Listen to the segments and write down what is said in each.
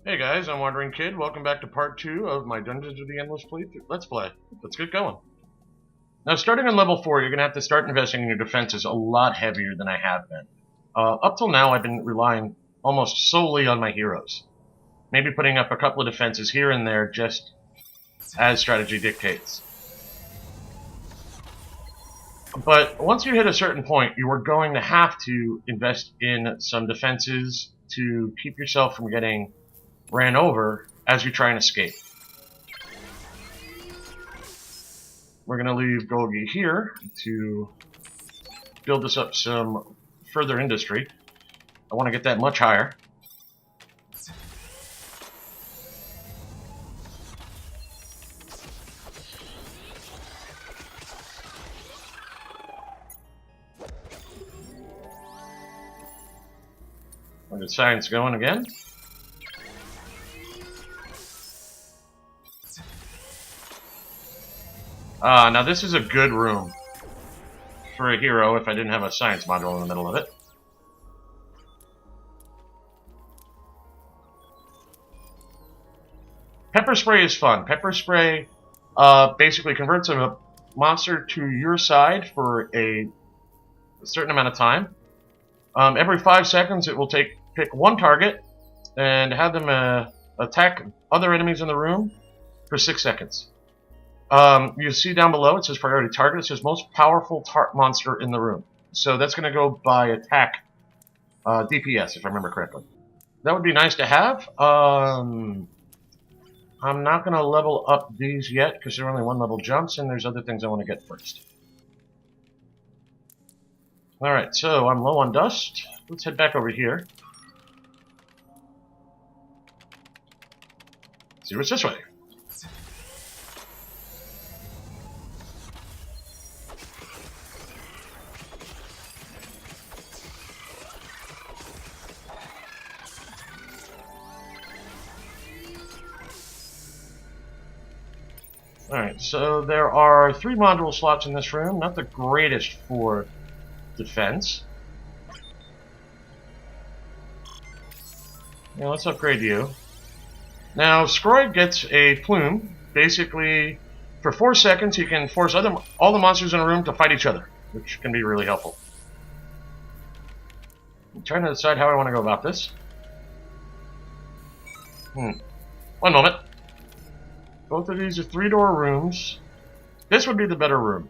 Hey guys, I'm Wandering Kid. Welcome back to part 2 of my Dungeons of the Endless playthrough. Let's play. Let's get going. Now, starting on level 4, you're going to have to start investing in your defenses a lot heavier than I have been. Up till now, I've been relying almost solely on my heroes. Maybe putting up a couple of defenses here and there just as strategy dictates. But once you hit a certain point, you are going to have to invest in some defenses to keep yourself from getting ran over as you try and escape. We're going to leave Golgi here to build us up some further industry. I want to get that much higher. We'll get science going again. Now this is a good room for a hero if I didn't have a science module in the middle of it. Pepper spray is fun. Pepper spray basically converts a monster to your side for a certain amount of time. Every 5 seconds it will pick one target and have them attack other enemies in the room for 6 seconds. You see down below it says priority target. It says most powerful monster in the room. So that's going to go by attack DPS, if I remember correctly. That would be nice to have. I'm not going to level up these yet because they're only 1 level jumps, and there's other things I want to get first. Alright, so I'm low on dust. Let's head back over here. See what's this way. Alright, so there are 3 module slots in this room. Not the greatest for defense. Yeah, let's upgrade you. Now, Scroid gets a plume. Basically, for 4 seconds, you can force all the monsters in a room to fight each other, which can be really helpful. I'm trying to decide how I want to go about this. One moment. Both of these are 3-door rooms. This would be the better room.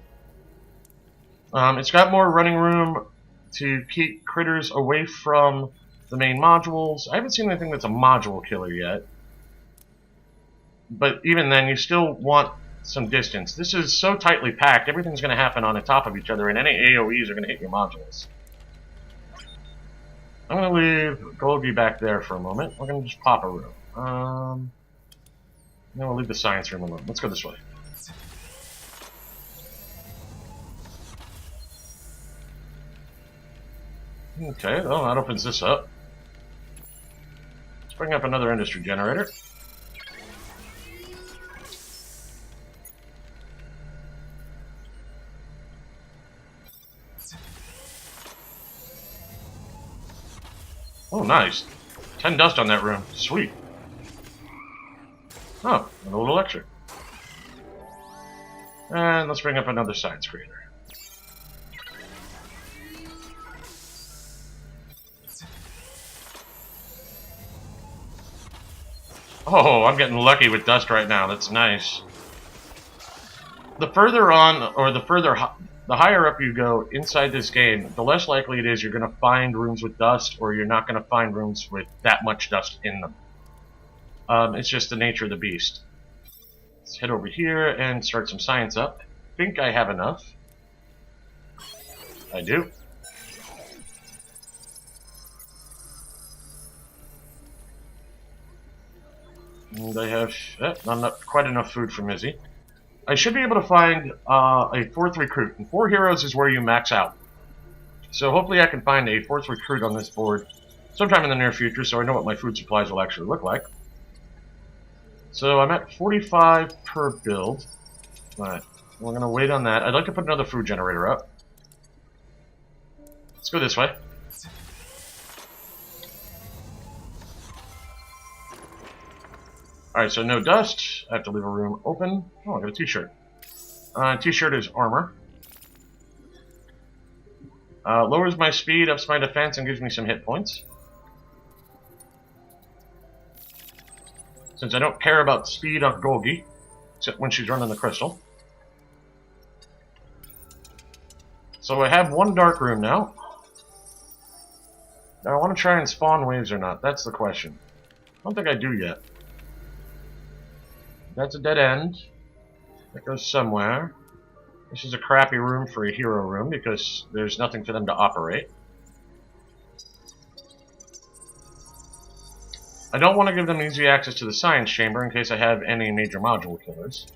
It's got more running room to keep critters away from the main modules. I haven't seen anything that's a module killer yet. But even then, you still want some distance. This is so tightly packed, everything's going to happen on the top of each other, and any AoEs are going to hit your modules. I'm going to leave Golgi back there for a moment. We're going to just pop a room. Then we'll leave the science room alone. Let's go this way. Okay, well, that opens this up. Let's bring up another industry generator. Oh, nice. 10 dust on that room. Sweet. Oh, and a little lecture. And let's bring up another science creator. Oh, I'm getting lucky with dust right now. That's nice. The further on, or the higher up you go inside this game, the less likely it is you're going to find rooms with dust, or you're not going to find rooms with that much dust in them. It's just the nature of the beast. Let's head over here and start some science up. I think I have enough. I do. And I have not quite enough food for Mizzy. I should be able to find a 4th recruit. And 4 heroes is where you max out. So hopefully I can find a 4th recruit on this board sometime in the near future so I know what my food supplies will actually look like. So I'm at 45 per build. Alright, we're going to wait on that. I'd like to put another food generator up. Let's go this way. Alright, so no dust. I have to leave a room open. Oh, I got a t-shirt. T-shirt is armor. Lowers my speed, ups my defense, and gives me some hit points. Since I don't care about speed on Golgi, except when she's running the crystal. So I have one dark room now. Now I want to try and spawn waves or not. That's the question. I don't think I do yet. That's a dead end. That goes somewhere. This is a crappy room for a hero room because there's nothing for them to operate. I don't want to give them easy access to the science chamber in case I have any major module killers.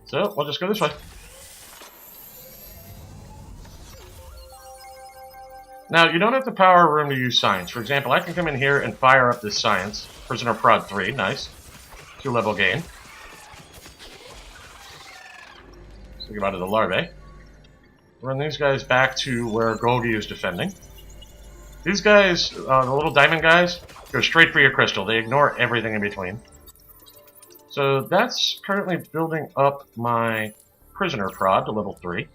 So, we'll just go this way. Now, you don't have to power a room to use science. For example, I can come in here and fire up this science. Prisoner Prod 3, nice. 2-level gain. Let's think about it, the larvae. Run these guys back to where Golgi is defending. These guys, the little diamond guys, go straight for your crystal. They ignore everything in between. So that's currently building up my prisoner prod to level 3.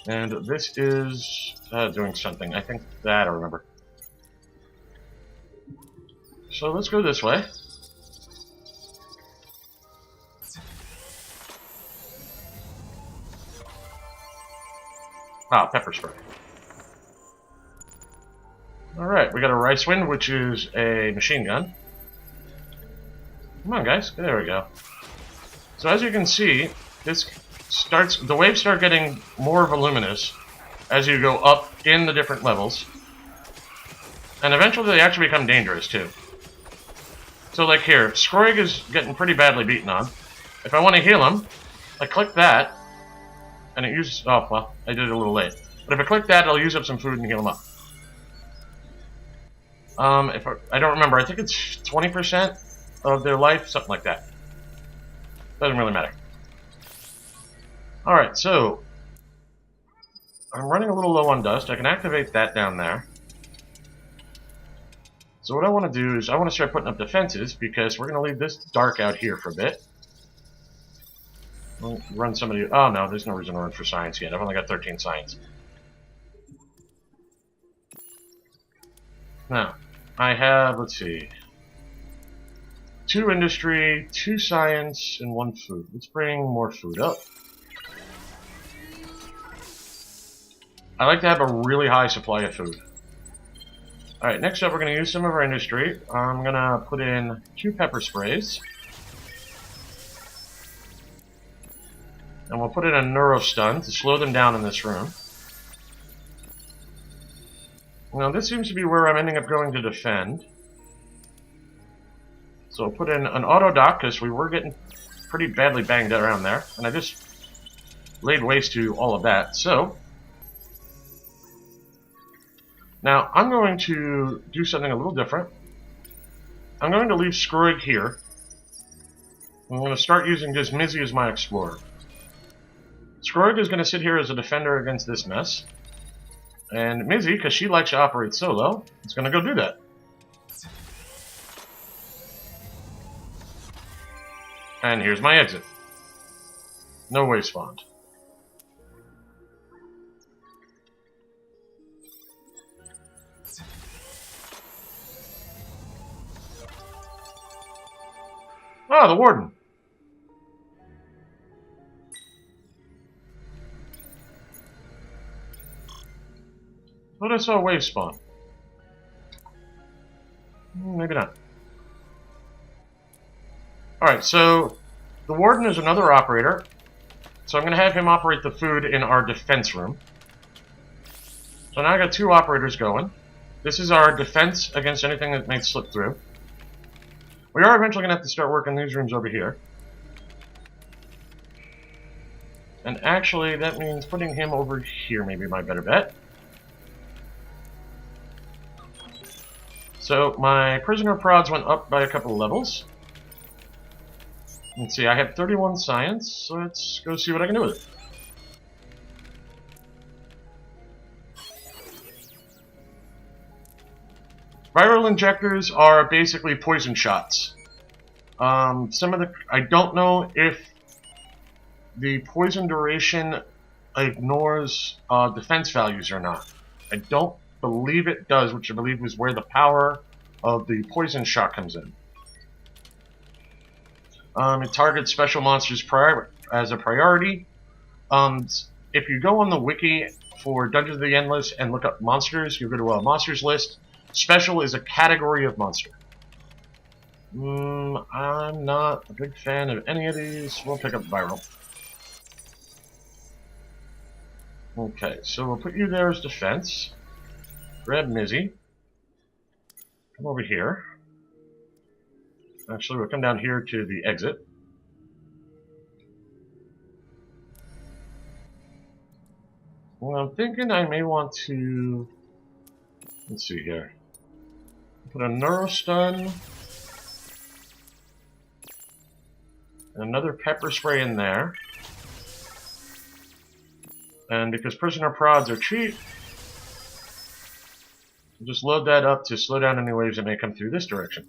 And this is doing something. I think that I remember. So let's go this way. Ah, pepper spray. Alright, we got a Rice Wind, which is a machine gun. Come on, guys. There we go. So as you can see, the waves start getting more voluminous as you go up in the different levels. And eventually they actually become dangerous, too. So like here, Scroig is getting pretty badly beaten on. If I want to heal him, I click that, and it uses... Oh, well, I did it a little late. But if I click that, it'll use up some food and heal him up. I don't remember. I think it's 20% of their life, something like that. Doesn't really matter. Alright, so I'm running a little low on dust. I can activate that down there. So what I want to do is I want to start putting up defenses because we're going to leave this dark out here for a bit. We'll run somebody... Oh no, there's no reason to run for science yet. I've only got 13 science. Now, I have, let's see, 2 industry, 2 science, and 1 food. Let's bring more food up. I like to have a really high supply of food. Alright, next up we're going to use some of our industry. I'm going to put in 2 pepper sprays. And we'll put in a neurostun to slow them down in this room. Now this seems to be where I'm ending up going to defend. So I'll put in an auto dock because we were getting pretty badly banged around there. And I just laid waste to all of that. So now I'm going to do something a little different. I'm going to leave Scroig here. I'm going to start using just Mizzy as my explorer. Scroig is going to sit here as a defender against this mess. And Mizzy, because she likes to operate solo, is going to go do that. And here's my exit. No wave spawned. Oh, the warden. Thought I saw a wave spawn. Maybe not. Alright, so the warden is another operator. So I'm going to have him operate the food in our defense room. So now I got 2 operators going. This is our defense against anything that may slip through. We are eventually going to have to start working these rooms over here. And actually, that means putting him over here may be my better bet. So my prisoner prods went up by a couple of levels. Let's see, I have 31 science, so let's go see what I can do with it. Viral injectors are basically poison shots. I don't know if the poison duration ignores defense values or not. I don't believe it does, which I believe is where the power of the poison shot comes in. It targets special monsters as a priority. If you go on the wiki for Dungeons of the Endless and look up monsters, you go to a monsters list. Special is a category of monster. I'm not a big fan of any of these. We'll pick up Viral. Okay, so we'll put you there as defense. Grab Mizzy. Come over here. Actually, we'll come down here to the exit. Well, I'm thinking I may want to... Let's see here. Put a Neurostun. And another Pepper Spray in there. And because Prisoner Prods are cheap, we'll just load that up to slow down any waves that may come through this direction.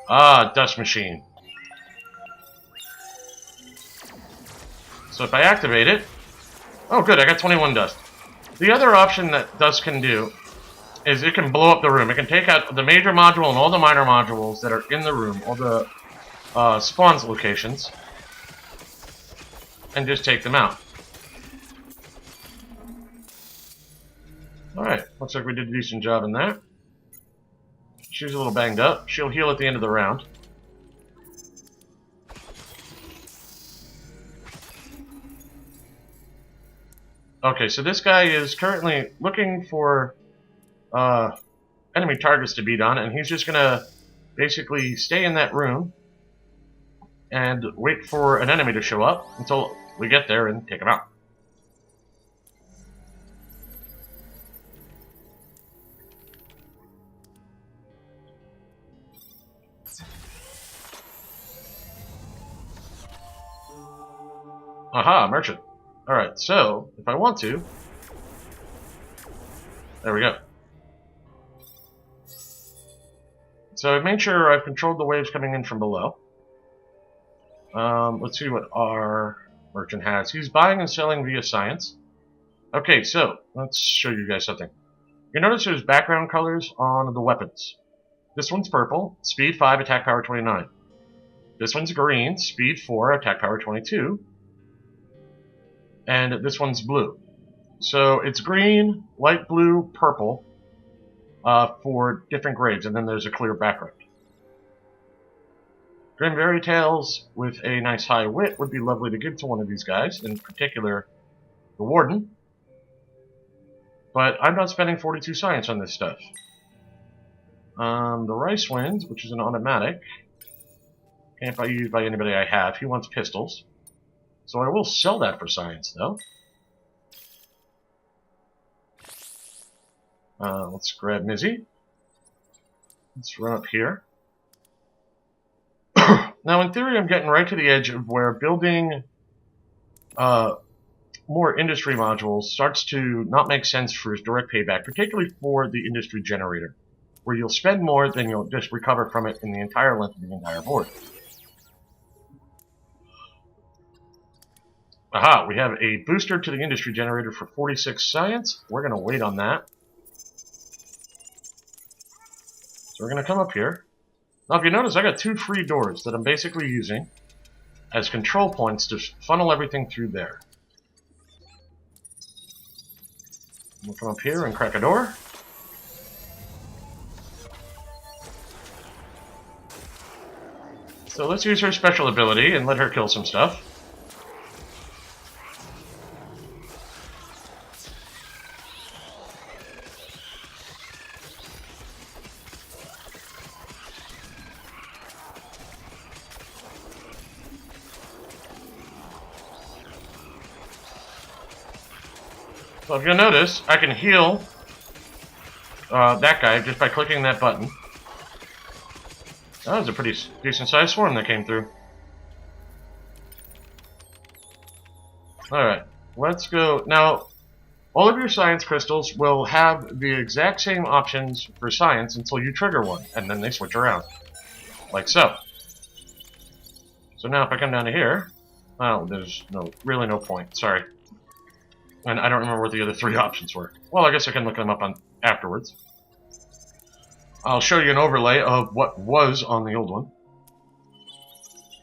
Ah, Dust Machine. So if I activate it... Oh good, I got 21 dust. The other option that Dust can do is it can blow up the room. It can take out the major module and all the minor modules that are in the room, all the spawns locations, and just take them out. Alright, looks like we did a decent job in that. She's a little banged up. She'll heal at the end of the round. Okay, so this guy is currently looking for enemy targets to beat on, and he's just gonna basically stay in that room and wait for an enemy to show up until we get there and take him out. Aha, merchant. Alright, so, if I want to... There we go. So I've made sure I've controlled the waves coming in from below. Let's see what our merchant has. He's buying and selling via science. Okay, so, let's show you guys something. You notice there's background colors on the weapons. This one's purple, speed 5, attack power 29. This one's green, speed 4, attack power 22. And this one's blue. So it's green, light blue, purple for different grades, and then there's a clear background. Grim Fairy Tales with a nice high wit would be lovely to give to one of these guys, in particular the Warden. But I'm not spending 42 science on this stuff. The Rice Wind, which is an automatic, can't be used by anybody I have. He wants pistols. So I will sell that for science, though. Let's grab Mizzy. Let's run up here. Now, in theory, I'm getting right to the edge of where building more industry modules starts to not make sense for direct payback, particularly for the industry generator, where you'll spend more than you'll just recover from it in the entire length of the entire board. Aha, we have a booster to the industry generator for 46 science. We're going to wait on that. So we're going to come up here. Now if you notice, I got 2 free doors that I'm basically using as control points to funnel everything through there. We'll come up here and crack a door. So let's use her special ability and let her kill some stuff. So if you'll notice, I can heal that guy just by clicking that button. That was a pretty decent sized swarm that came through. Alright, let's go. Now, All of your science crystals will have the exact same options for science until you trigger one, and then they switch around. Like so. So now if I come down to here, oh, there's really no point, sorry. And I don't remember what the other three options were. Well, I guess I can look them up on afterwards. I'll show you an overlay of what was on the old one.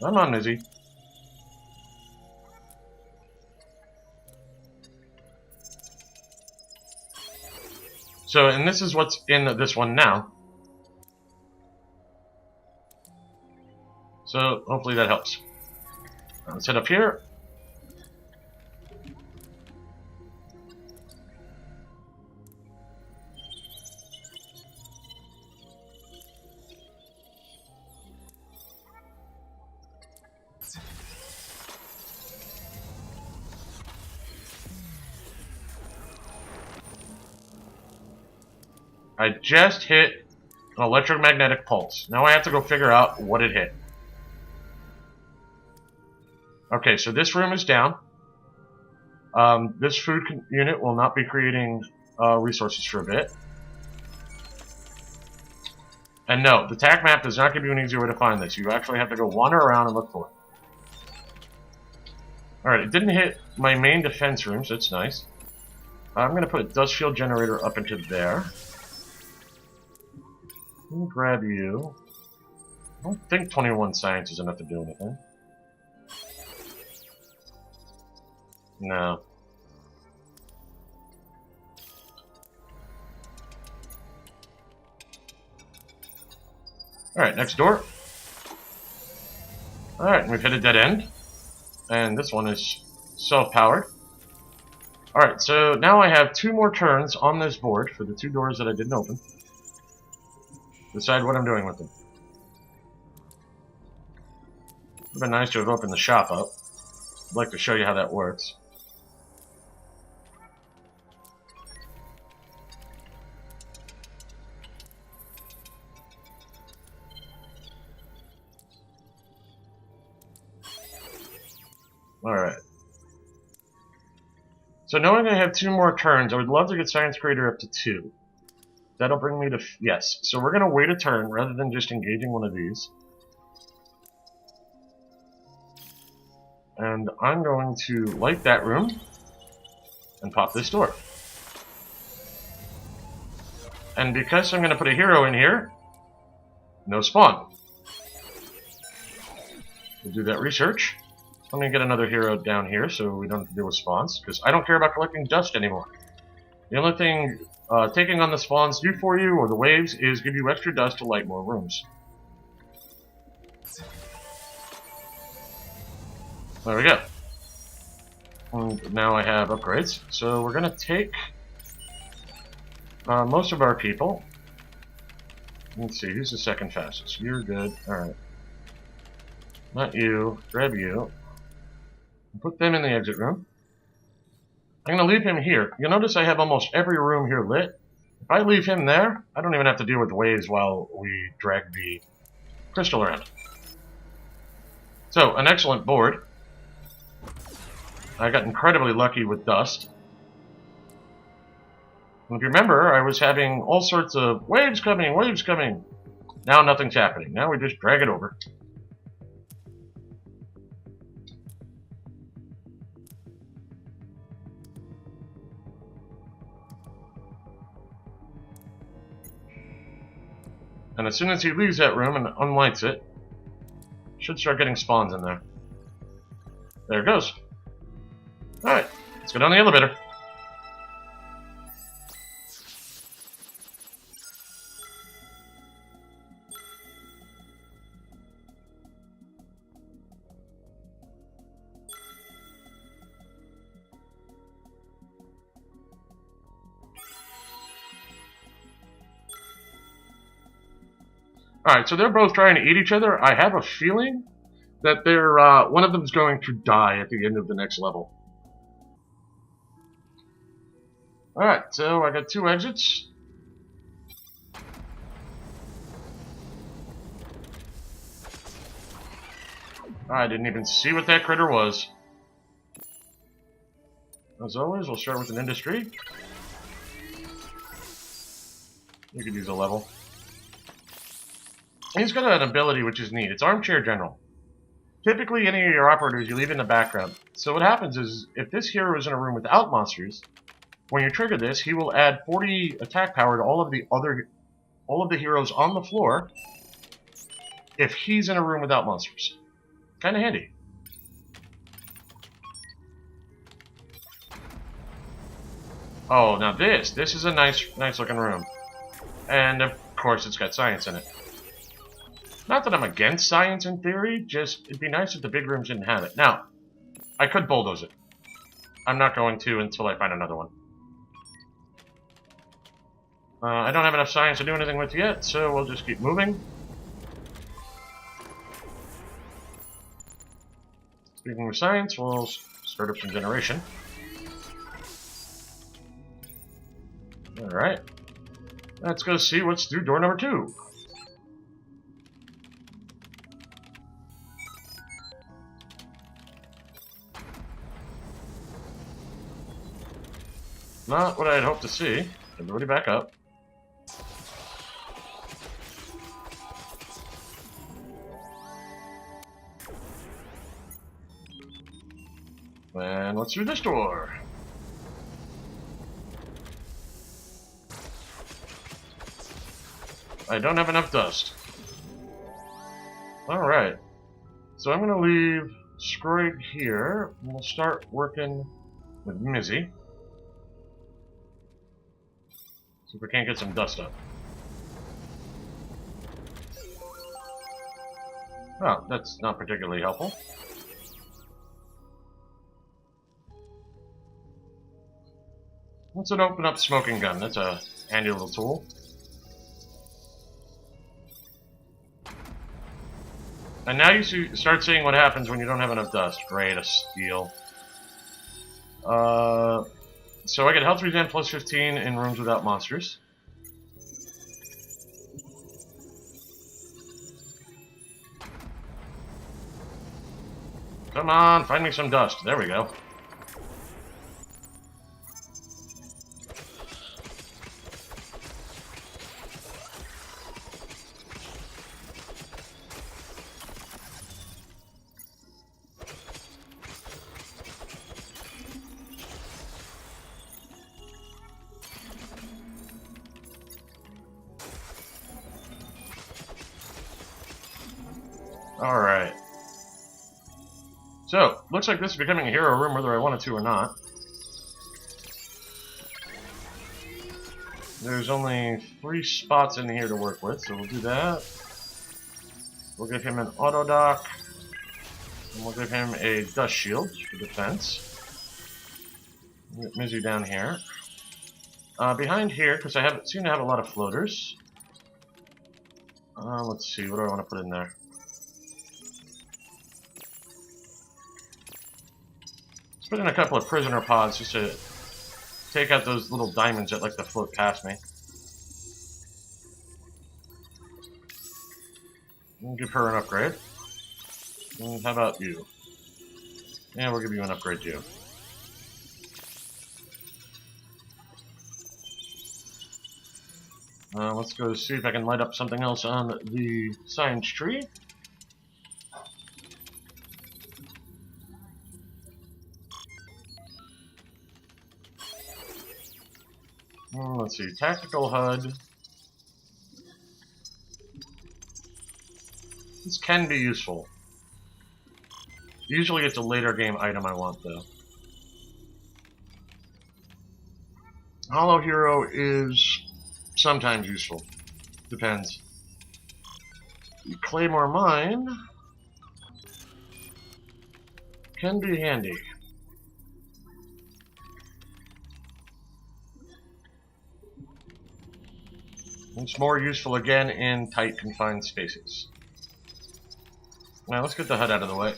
Come on, Izzy. So, and this is what's in this one now. So, hopefully that helps. Let's head up here. I just hit an electromagnetic pulse. Now I have to go figure out what it hit. Okay, so this room is down. This food unit will not be creating resources for a bit. And no, the TAC map does not give you an easy way to find this. You actually have to go wander around and look for it. Alright, it didn't hit my main defense rooms. That's nice. I'm going to put a dust shield generator up into there. Let me grab you. I don't think 21 science is enough to do anything. No. Alright, next door. Alright, we've hit a dead end. And this one is self-powered. Alright, so now I have 2 more turns on this board for the 2 doors that I didn't open. Decide what I'm doing with them. It would have been nice to have opened the shop up. I'd like to show you how that works. Alright. So knowing I have 2 more turns, I would love to get Science Creator up to 2. That'll bring me to... yes. So we're going to wait a turn rather than just engaging one of these. And I'm going to light that room and pop this door. And because I'm going to put a hero in here, no spawn. We'll do that research. Let me get another hero down here so we don't have to deal with spawns, because I don't care about collecting dust anymore. The only thing taking on the spawns do for you, or the waves, is give you extra dust to light more rooms. There we go. And now I have upgrades. So we're going to take most of our people. Let's see, who's the second fastest? You're good. Alright. Not you. Grab you. Put them in the exit room. I'm going to leave him here. You'll notice I have almost every room here lit. If I leave him there, I don't even have to deal with waves while we drag the crystal around. So, an excellent board. I got incredibly lucky with dust. And if you remember, I was having all sorts of waves coming, waves coming. Now nothing's happening. Now we just drag it over. And as soon as he leaves that room and unlights it, should start getting spawns in there. There it goes. Alright, let's go down the elevator. Alright, so they're both trying to eat each other. I have a feeling that they're one of them is going to die at the end of the next level. Alright, so I got 2 exits. I didn't even see what that critter was. As always, we'll start with an industry. You could use a level. He's got an ability which is neat. It's Armchair General. Typically, any of your operators you leave in the background. So what happens is, if this hero is in a room without monsters, when you trigger this, he will add 40 attack power to all of the heroes on the floor if he's in a room without monsters. Kind of handy. Oh, now this is a nice looking room. And of course it's got science in it. Not that I'm against science in theory, just it'd be nice if the big rooms didn't have it. Now, I could bulldoze it. I'm not going to until I find another one. I don't have enough science to do anything with yet, so we'll just keep moving. Speaking of science, we'll start up some generation. Alright. Let's go see what's through door number 2. Not what I'd hoped to see. Everybody back up. And what's through this door? I don't have enough dust. Alright. So I'm going to leave Scroig here, and we'll start working with Mizzy. See if we can't get some dust up. Oh, that's not particularly helpful. Let's open up smoking gun. That's a handy little tool. And now you start seeing what happens when you don't have enough dust. Great, a steal. So I get health regen plus 15 in rooms without monsters. Come on, find me some dust. There we go. Alright. So, looks like this is becoming a hero room whether I wanted to or not. There's only 3 spots in here to work with, so we'll do that. We'll give him an auto dock. And we'll give him a dust shield for defense. We'll get Mizzy down here. Behind here, because I seem to have a lot of floaters. Let's see, what do I want to put in there? Let's put in a couple of prisoner pods just to take out those little diamonds that like to float past me. We'll give her an upgrade. And how about you? Yeah, we'll give you an upgrade too. Let's go see if I can light up something else on the science tree. Let's see, tactical HUD. This can be useful. Usually it's a later game item I want, though. Hollow Hero is sometimes useful. Depends. Claymore Mine can be handy. It's more useful again in tight, confined spaces. Now let's get the HUD out of the way.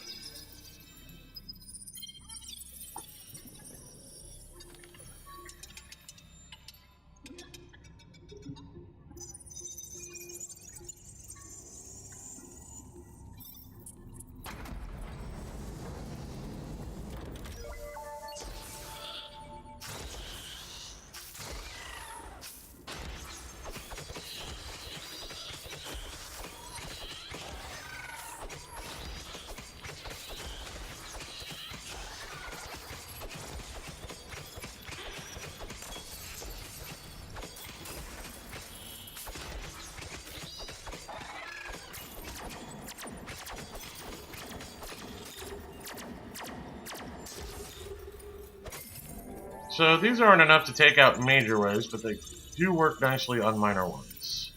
So these aren't enough to take out major waves, but they do work nicely on minor ones.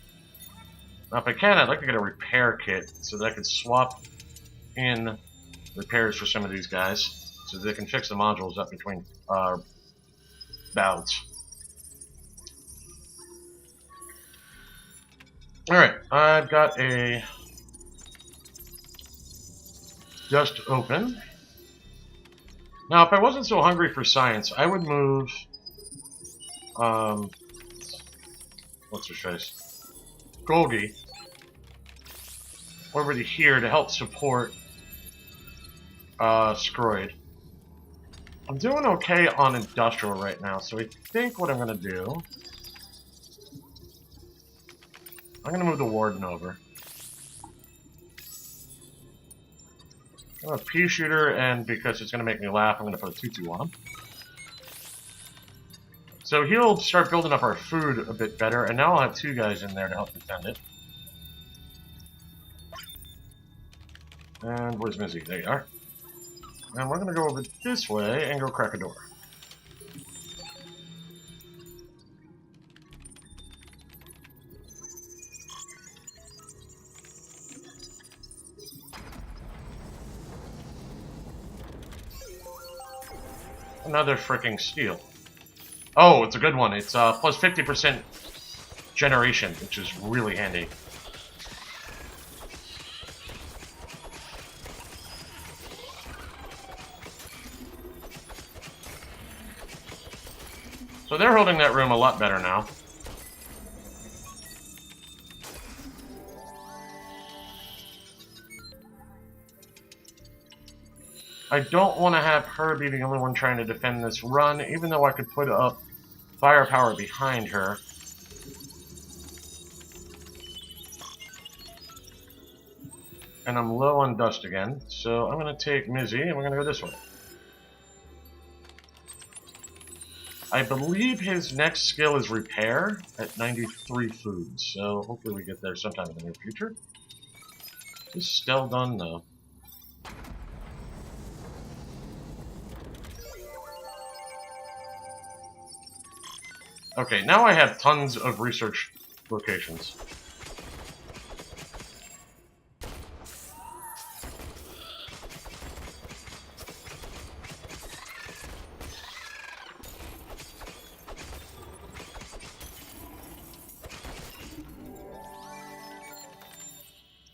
Now if I can, I'd like to get a repair kit so that I could swap in repairs for some of these guys so they can fix the modules up between bouts. Alright, I've got a dust open. Now, if I wasn't so hungry for science, I would move, what's her face? Golgi over to here to help support, Scroid. I'm doing okay on industrial right now, so I think what I'm gonna do, I'm gonna move the Warden over. I'm gonna pea shooter, and because it's gonna make me laugh, I'm gonna put a tutu on him. So he'll start building up our food a bit better, and now I'll have two guys in there to help defend it. And where's Mizzy? There you are. And we're gonna go over this way and go crack a door. Another freaking steel. Oh, it's a good one. It's plus 50% generation, which is really handy. So they're holding that room a lot better now. I don't want to have her be the only one trying to defend this run, even though I could put up firepower behind her. And I'm low on dust again, so I'm going to take Mizzy and we're going to go this way. I believe his next skill is repair at 93 food, so hopefully we get there sometime in the near future. Is Stell done though? Okay, now I have tons of research locations.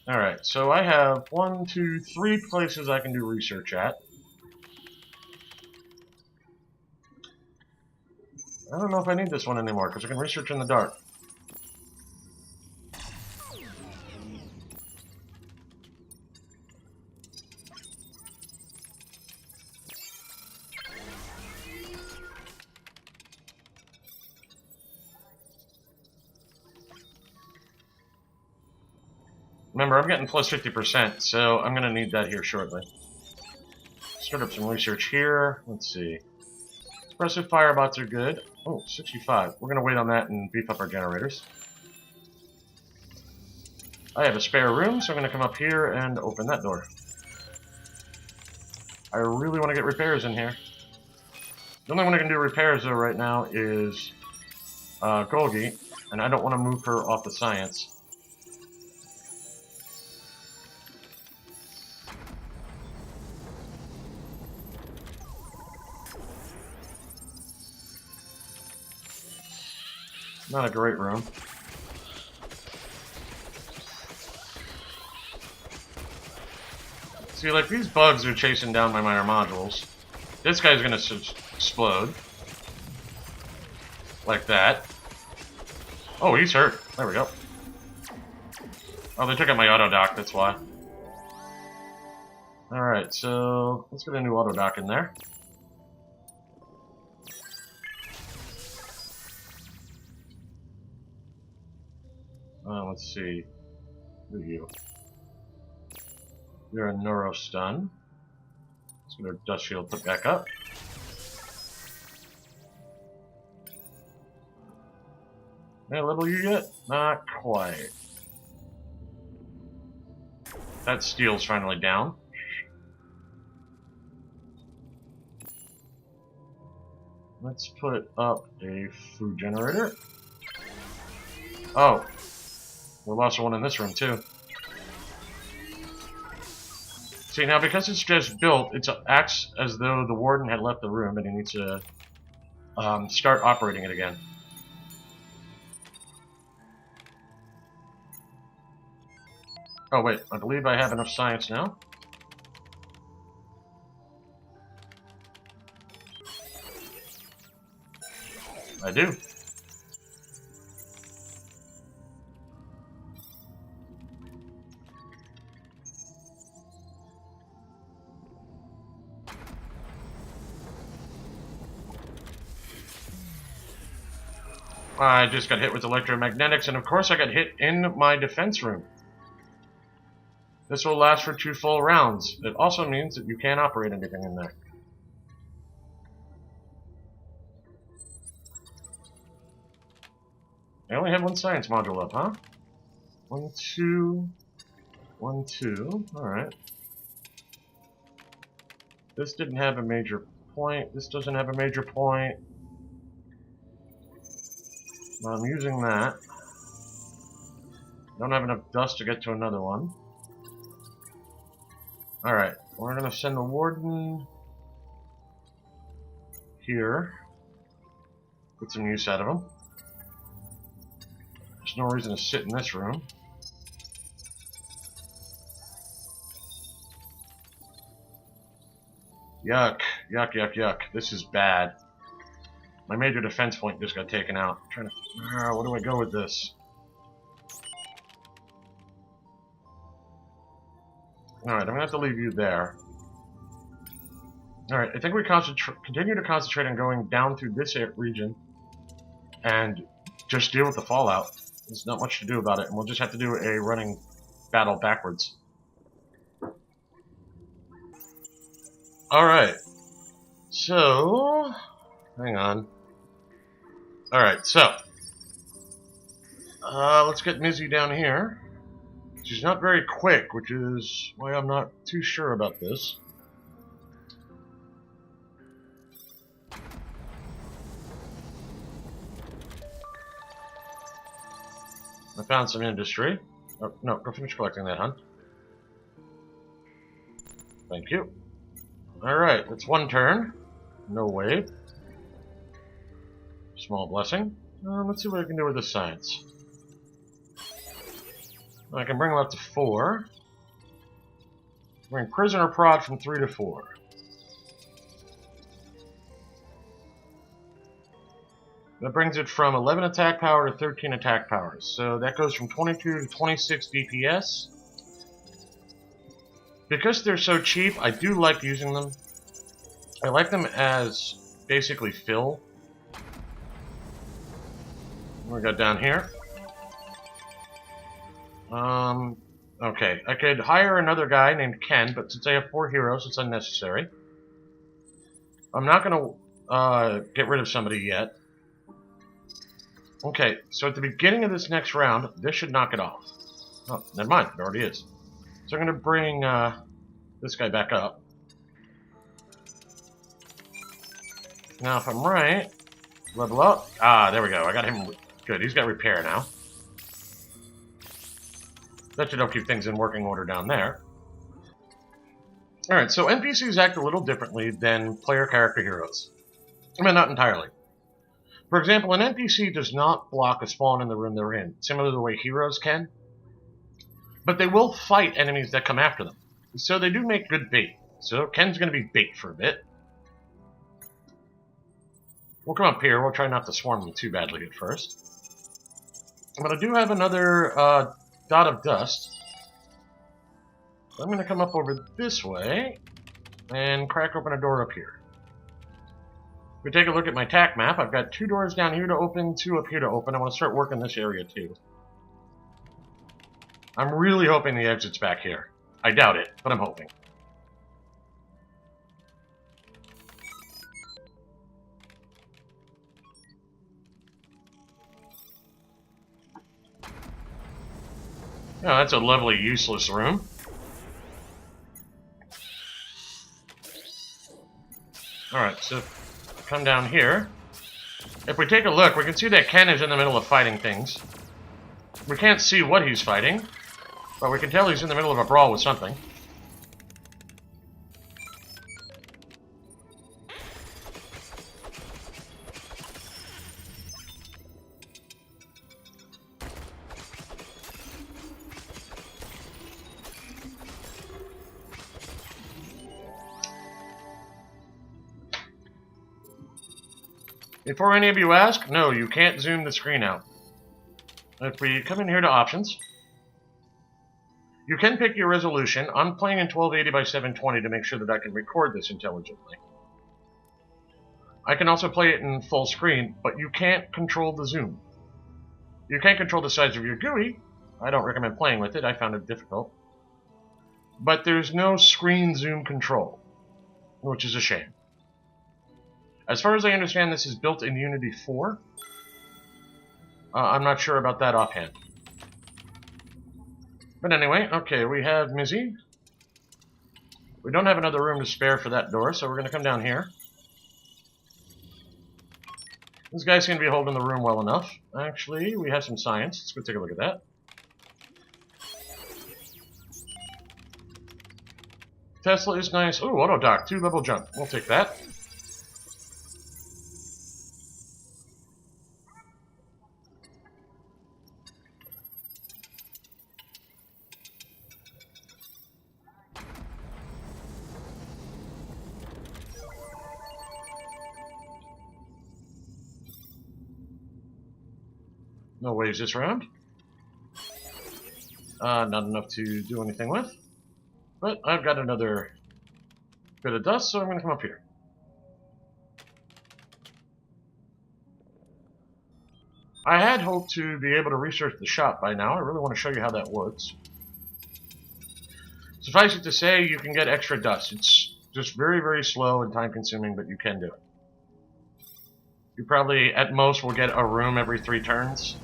Alright, so I have 1, 2, 3 places I can do research at. I don't know if I need this one anymore, because I can research in the dark. Remember, I'm getting plus 50%, so I'm going to need that here shortly. Start up some research here. Let's see. Suppressive firebots are good. Oh, 65. We're going to wait on that and beef up our generators. I have a spare room, so I'm going to come up here and open that door. I really want to get repairs in here. The only one I can do repairs though right now is Golgi, and I don't want to move her off the science. Not a great room. See, like, these bugs are chasing down my minor modules. This guy's gonna explode. Like that. Oh, he's hurt. There we go. Oh, they took out my auto dock, that's why. Alright, so let's get a new auto dock in there. Let's see. Who are you? You're a neuro stun. Let's get our dust shield put back up. May I level you yet? Not quite. That steel's finally down. Let's put up a food generator. Oh, we lost one in this room too. See, now because it's just built, it acts as though the warden had left the room and he needs to start operating it again. Oh wait, I believe I have enough science now. I do. I just got hit with electromagnetics, and of course I got hit in my defense room. This will last for 2 full rounds. It also means that you can't operate anything in there. I only have 1 science module up, huh? 1, 2... 1, 2... Alright. This didn't have a major point. This doesn't have a major point. I'm using that. Don't have enough dust to get to another one. Alright, we're gonna send the warden here. Get some use out of him. There's no reason to sit in this room. Yuck, yuck, yuck, yuck. This is bad. My major defense point just got taken out. I'm trying to... where do I go with this? Alright, I'm gonna have to leave you there. Alright, I think we continue to concentrate on going down through this region and just deal with the fallout. There's not much to do about it, and we'll just have to do a running battle backwards. Alright. So... hang on. Alright, so... let's get Mizzy down here. She's not very quick, which is why I'm not too sure about this. I found some industry. Oh, no, go finish collecting that, hon. Thank you. Alright, that's 1 turn. No wave. Small blessing. Let's see what I can do with this science. I can bring them up to 4. Bring prisoner prod from 3 to 4. That brings it from 11 attack power to 13 attack power. So that goes from 22 to 26 DPS. Because they're so cheap, I do like using them. I like them as basically fill. What we got down here? Okay. I could hire another guy named Ken, but since I have 4 heroes, it's unnecessary. I'm not gonna get rid of somebody yet. Okay, so at the beginning of this next round, this should knock it off. Oh, never mind, it already is. So I'm gonna bring this guy back up. Now, if I'm right, level up. Ah, there we go. I got him. Good, he's got repair now. That should help keep things in working order down there. Alright, so NPCs act a little differently than player character heroes. I mean, not entirely. For example, an NPC does not block a spawn in the room they're in, similar to the way heroes can. But they will fight enemies that come after them. So they do make good bait. So Ken's going to be bait for a bit. We'll come up here. We'll try not to swarm them too badly at first. But I do have another dot of dust. So I'm going to come up over this way and crack open a door up here. If we take a look at my attack map, I've got 2 doors down here to open, 2 up here to open. I want to start working this area too. I'm really hoping the exit's back here. I doubt it, but I'm hoping. Oh, that's a lovely useless room. Alright, so come down here. If we take a look, we can see that Ken is in the middle of fighting things. We can't see what he's fighting, but we can tell he's in the middle of a brawl with something. Before any of you ask, no, you can't zoom the screen out. If we come in here to options, you can pick your resolution. I'm playing in 1280 by 720 to make sure that I can record this intelligently. I can also play it in full screen, but you can't control the zoom. You can't control the size of your GUI. I don't recommend playing with it. I found it difficult. But there's no screen zoom control, which is a shame. As far as I understand, this is built in Unity 4. I'm not sure about that offhand. But anyway, okay, we have Mizzy. We don't have another room to spare for that door, so we're going to come down here. This guy seems to be holding the room well enough. Actually, we have some science. Let's go take a look at that. Tesla is nice. Ooh, auto dock, 2-level jump. We'll take that. No waves this round. Not enough to do anything with. But I've got another bit of dust, so I'm going to come up here. I had hoped to be able to research the shop by now. I really want to show you how that works. Suffice it to say, you can get extra dust. It's just very, very slow and time-consuming, but you can do it. You probably, at most, will get a room every 3 turns.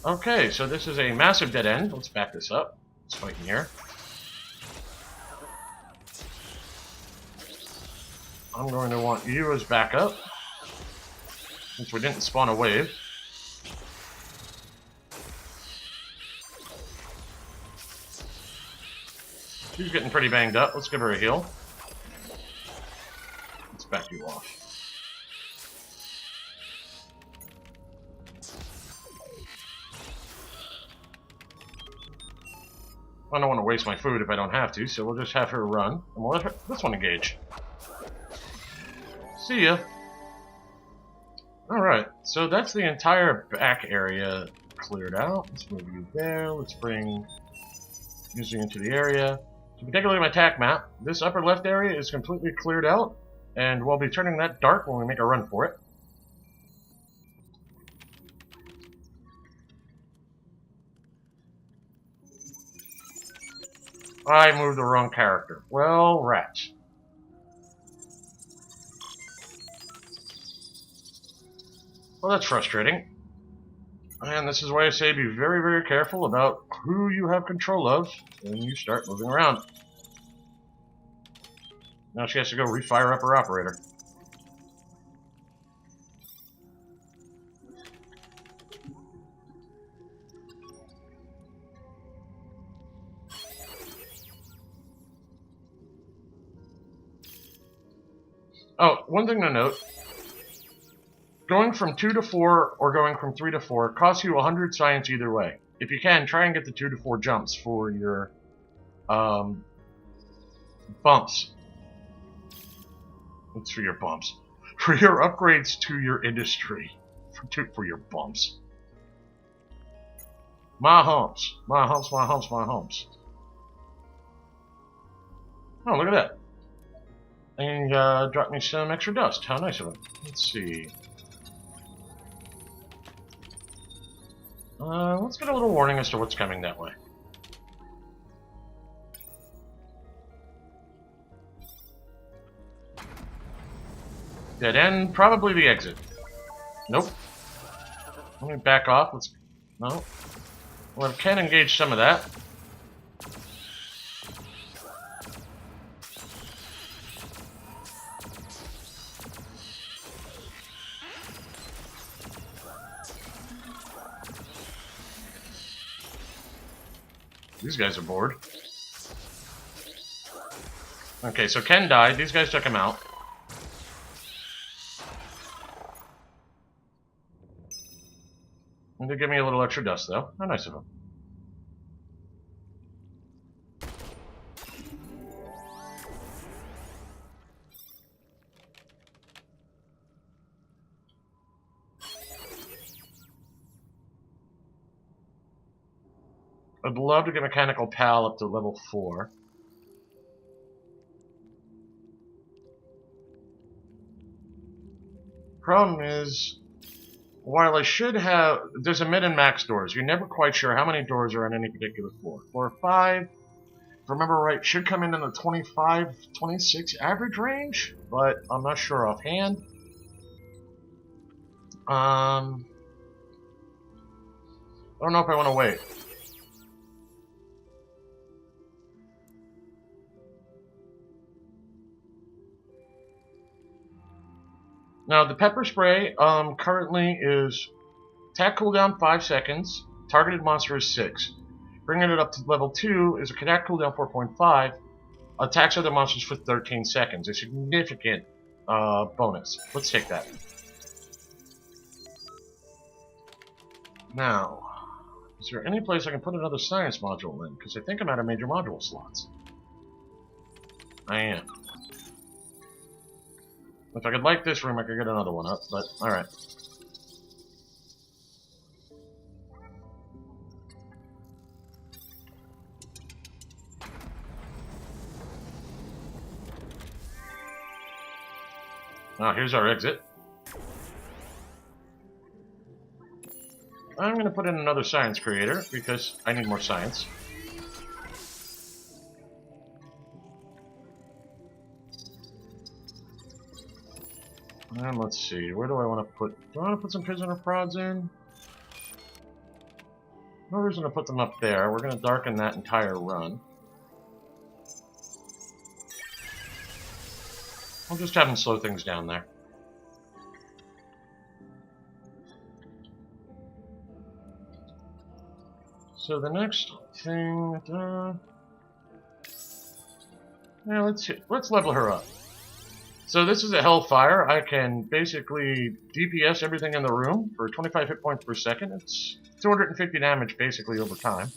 Okay, so this is a massive dead end. Let's back this up. Let's fight in here. I'm going to want you as backup, since we didn't spawn a wave. She's getting pretty banged up. Let's give her a heal. Let's back you off. I don't want to waste my food if I don't have to, so we'll just have her run, and we'll let her, this one engage. See ya. Alright, so that's the entire back area cleared out. Let's move you there. Let's bring Mizzy into the area. So if you take a look at my attack map, this upper left area is completely cleared out, and we'll be turning that dark when we make a run for it. I moved the wrong character. Well, rats. Well, that's frustrating. And this is why I say be very, very careful about who you have control of when you start moving around. Now she has to go refire up her operator. Oh, one thing to note. Going from 2 to 4 or going from 3 to 4 costs you 100 science either way. If you can, try and get the 2 to 4 jumps for your bumps. It's for your bumps. For your upgrades to your industry. For your bumps. My humps. My humps, my humps, my humps. Oh, look at that. And drop me some extra dust. How nice of it. Let's see. Let's get a little warning as to what's coming that way. Dead end, probably the exit. Nope. Let me back off. Let's. No. Well, I can engage some of that. These guys are bored. Okay, so Ken died. These guys took him out. And they give me a little extra dust, though. How nice of them. I'd love to get Mechanical Pal up to level 4. Problem is, while I should have... There's a mid and max doors. You're never quite sure how many doors are on any particular floor. 4 or 5, if I remember right, should come in the 25, 26 average range, but I'm not sure offhand. I don't know if I want to wait. Now, the pepper spray currently is attack cooldown 5 seconds, targeted monster is 6. Bringing it up to level 2 is a attack cooldown 4.5, attacks other monsters for 13 seconds. A significant bonus. Let's take that. Now, is there any place I can put another science module in? Because I think I'm out of major module slots. I am. If I could like this room, I could get another one up, but alright. Now, here's our exit. I'm going to put in another science creator, because I need more science. And let's see, where do I want to put... Do I want to put some prisoner prods in? No reason to put them up there. We're going to darken that entire run. I'll just have them slow things down there. So the next thing... yeah, let's level her up. So this is a Hellfire. I can basically DPS everything in the room for 25 hit points per second. It's 250 damage basically over time.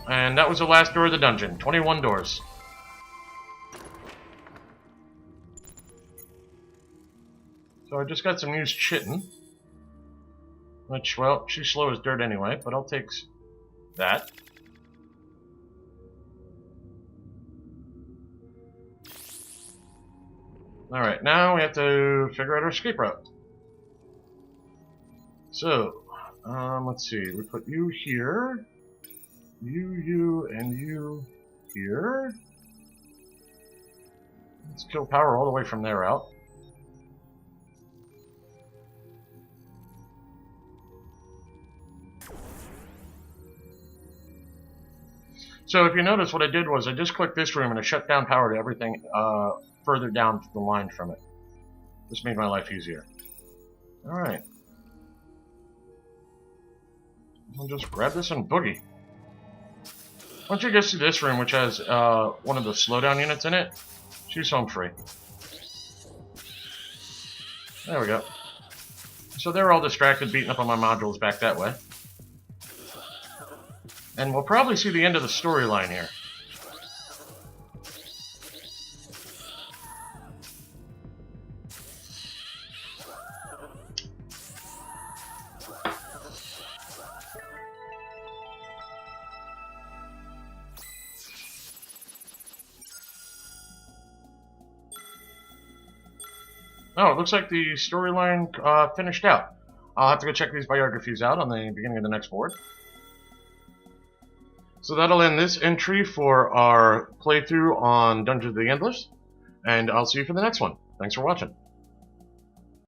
And that was the last door of the dungeon. 21 doors. So I just got some used Chitin. Which, well, she's slow as dirt anyway, but I'll take that. Alright, now we have to figure out our escape route. So, let's see. We put you here. You, and you here. Let's kill power all the way from there out. So if you notice, what I did was I just clicked this room and I shut down power to everything further down the line from it. This made my life easier. Alright. I'll just grab this and boogie. Once you get to this room, which has one of the slowdown units in it, she's home free. There we go. So they're all distracted beating up on my modules back that way. And we'll probably see the end of the storyline here. Oh, it looks like the storyline finished out. I'll have to go check these biographies out on the beginning of the next board. So that'll end this entry for our playthrough on Dungeons of the Endless, and I'll see you for the next one. Thanks for watching.